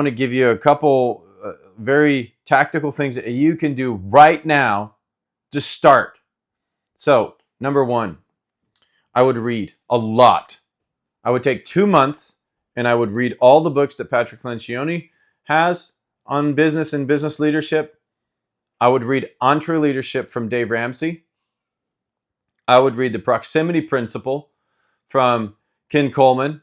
want to give you a couple very tactical things that you can do right now to start. So, number one, I would read a lot. I would take 2 months and I would read all the books that Patrick Lencioni has on business and business leadership. I would read EntreLeadership from Dave Ramsey. I would read The Proximity Principle from Ken Coleman.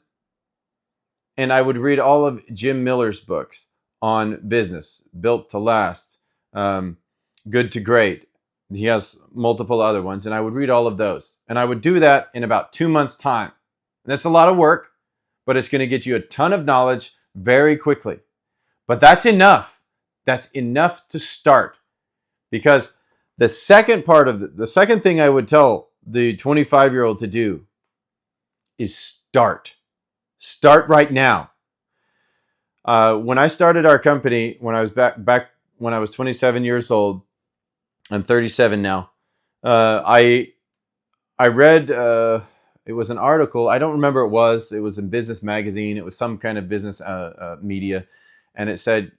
And I would read all of Jim Miller's books on business, Built to Last, Good to Great. He has multiple other ones, and I would read all of those. And I would do that in about 2 months' time. And that's a lot of work, but it's going to get you a ton of knowledge very quickly. But that's enough. That's enough to start. Because the second part of the second thing I would tell the 25-year-old to do is start. Start right now. When I started our company, when I was back when I was 27 years old, I'm 37 now. I read it was an article. I don't remember it was. It was in Business Magazine. It was some kind of business media, and it said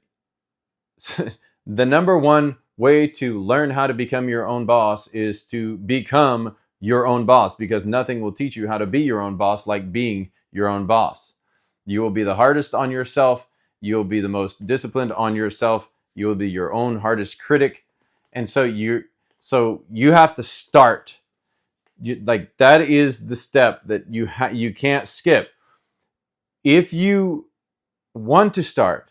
the number one way to learn how to become your own boss is to become your own boss, because nothing will teach you how to be your own boss like being your own boss. You will be the hardest on yourself. You'll be the most disciplined on yourself. You will be your own hardest critic. And so you have to start. Like that is the step that you can't skip. If you want to start,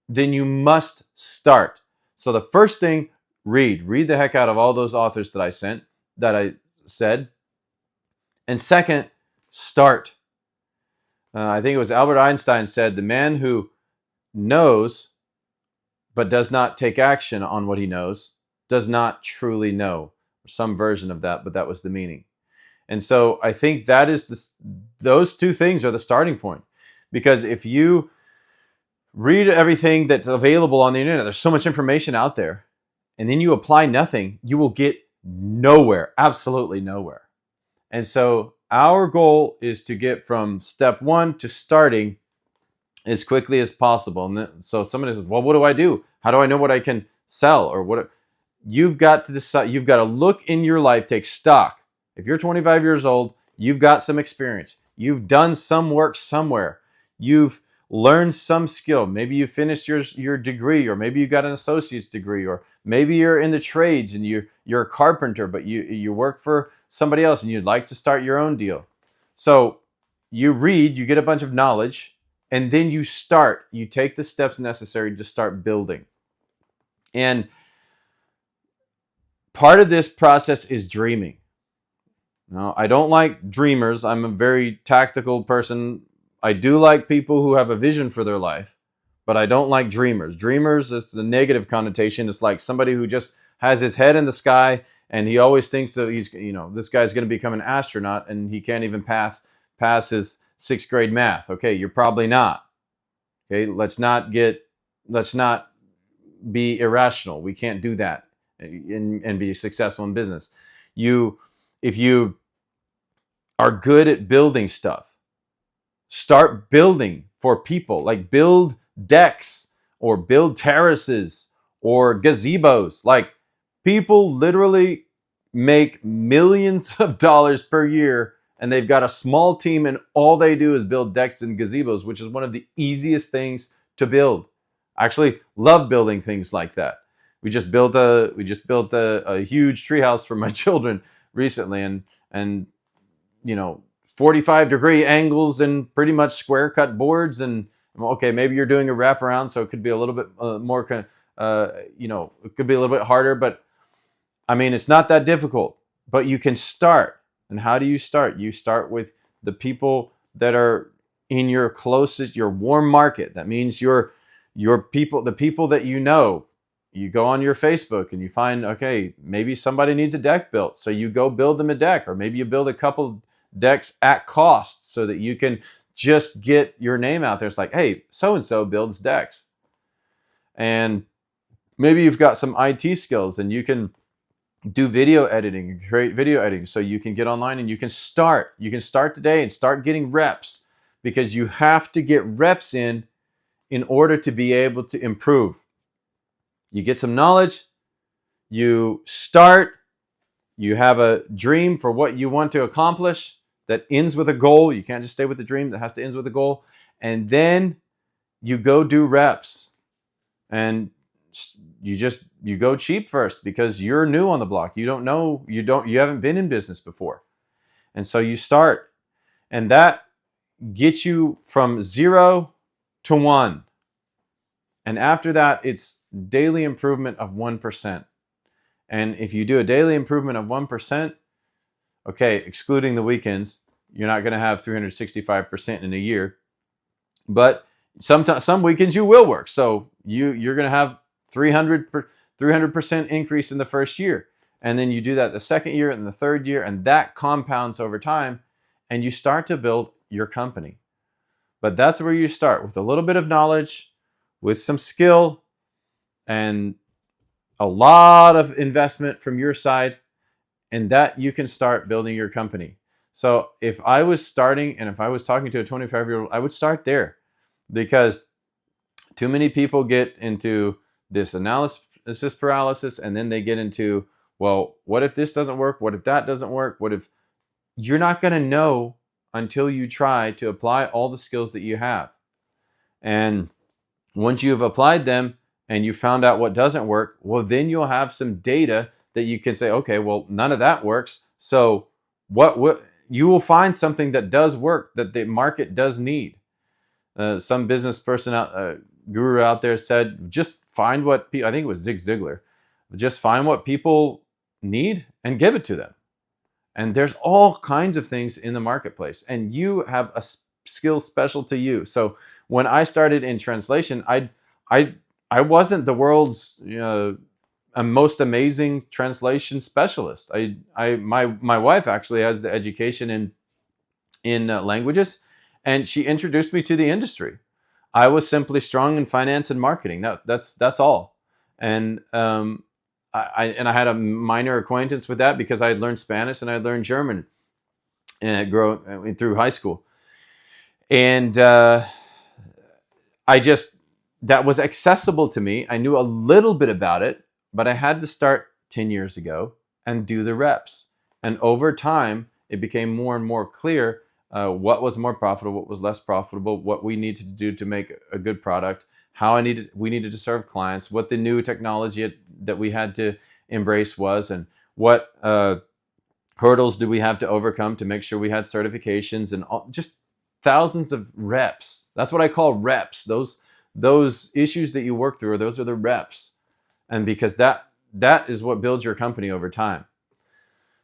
then you must start. So the first thing, read the heck out of all those authors that I said. And second, start. I think it was Albert Einstein said, the man who knows but does not take action on what he knows does not truly know. Some version of that, but that was the meaning. And so I think that is those two things are the starting point. Because if you read everything that's available on the internet, there's so much information out there, and then you apply nothing, you will get nowhere, absolutely nowhere. And so our goal is to get from step one to starting as quickly as possible. And so somebody says, well, what do I do? How do I know what I can sell? Or what? You've got to decide. You've got to look in your life, take stock. If you're 25 years old, you've got some experience. You've done some work somewhere. You've learned some skill. Maybe you finished your degree, or maybe you got an associate's degree, or maybe you're in the trades and you're a carpenter, but you work for somebody else and you'd like to start your own deal. So you read, you get a bunch of knowledge, and then you start. You take the steps necessary to start building. And part of this process is dreaming. Now, I don't like dreamers. I'm a very tactical person. I do like people who have a vision for their life, but I don't like dreamers. Dreamers is the negative connotation. It's like somebody who just has his head in the sky and he always thinks that this guy's going to become an astronaut and he can't even pass his 6th grade math. Okay, you're probably not. Okay, let's not be irrational. We can't do that and be successful in business. If you are good at building stuff, start building for people. Like build decks or build terraces or gazebos. Like people literally make millions of dollars per year, and they've got a small team, and all they do is build decks and gazebos, which is one of the easiest things to build. I actually love building things like that. We just built a huge treehouse for my children recently, and 45-degree angles and pretty much square cut boards. And okay, maybe you're doing a wraparound, so it could be a little bit more it could be a little bit harder, but I mean, it's not that difficult. But you can start. And how do you start? You start with the people that are in your warm market. That means your people, the people that you know. You go on your Facebook and you find, okay, maybe somebody needs a deck built, so you go build them a deck, or maybe you build a couple decks at cost so that you can just get your name out there. It's like, hey, so-and-so builds decks. And maybe you've got some IT skills and you can do video editing and create video editing, so you can get online and you can start today and start getting reps, because you have to get reps in in order to be able to improve. You get some knowledge, you start, you have a dream for what you want to accomplish that ends with a goal. You can't just stay with the dream, that has to end with a goal. And then you go do reps. And you go cheap first because you're new on the block. You haven't been in business before. And so you start, and that gets you from 0 to 1. And after that, it's daily improvement of 1%. And if you do a daily improvement of 1%, okay, excluding the weekends, you're not going to have 365% in a year. But some weekends you will work. So you're going to have 300% increase in the first year. And then you do that the second year and the third year, and that compounds over time, and you start to build your company. But that's where you start, with a little bit of knowledge, with some skill, and a lot of investment from your side, and that you can start building your company. So if I was starting, and if I was talking to a 25-year-old, I would start there, because too many people get into this analysis paralysis, and then they get into, well, what if this doesn't work? What if that doesn't work? What if... You're not going to know until you try to apply all the skills that you have. And once you've applied them and you found out what doesn't work, well, then you'll have some data that you can say, okay, well, none of that works. So what you will find something that does work, that the market does need. Some business person guru out there said, just find what people, I think it was Zig Ziglar, just find what people need and give it to them. And there's all kinds of things in the marketplace, and you have a skill special to you. So when I started in translation, I wasn't the world's most amazing translation specialist. My wife actually has the education in languages, and she introduced me to the industry. I was simply strong in finance and marketing. That's all. And I had a minor acquaintance with that because I had learned Spanish and I had learned German and through high school. And that was accessible to me. I knew a little bit about it, but I had to start 10 years ago and do the reps. And over time, it became more and more clear what was more profitable, what was less profitable, what we needed to do to make a good product, how we needed to serve clients, what the new technology that we had to embrace was, and what hurdles do we have to overcome to make sure we had certifications, and just thousands of reps. That's what I call reps. Those issues that you work through, those are the reps. And because that is what builds your company over time.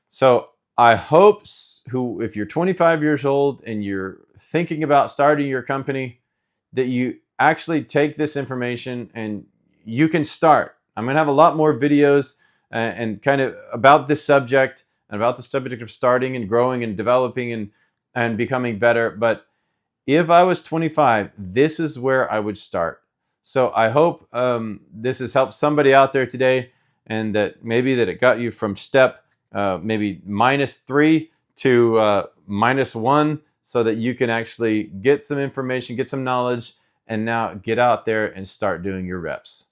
So I hope if you're 25 years old and you're thinking about starting your company, that you actually take this information and you can start. I'm going to have a lot more videos and kind of about this subject, and about the subject of starting and growing and developing and becoming better. But if I was 25, this is where I would start. So I hope this has helped somebody out there today, and that it got you from step maybe -3 to -1, so that you can actually get some information, get some knowledge, and now get out there and start doing your reps.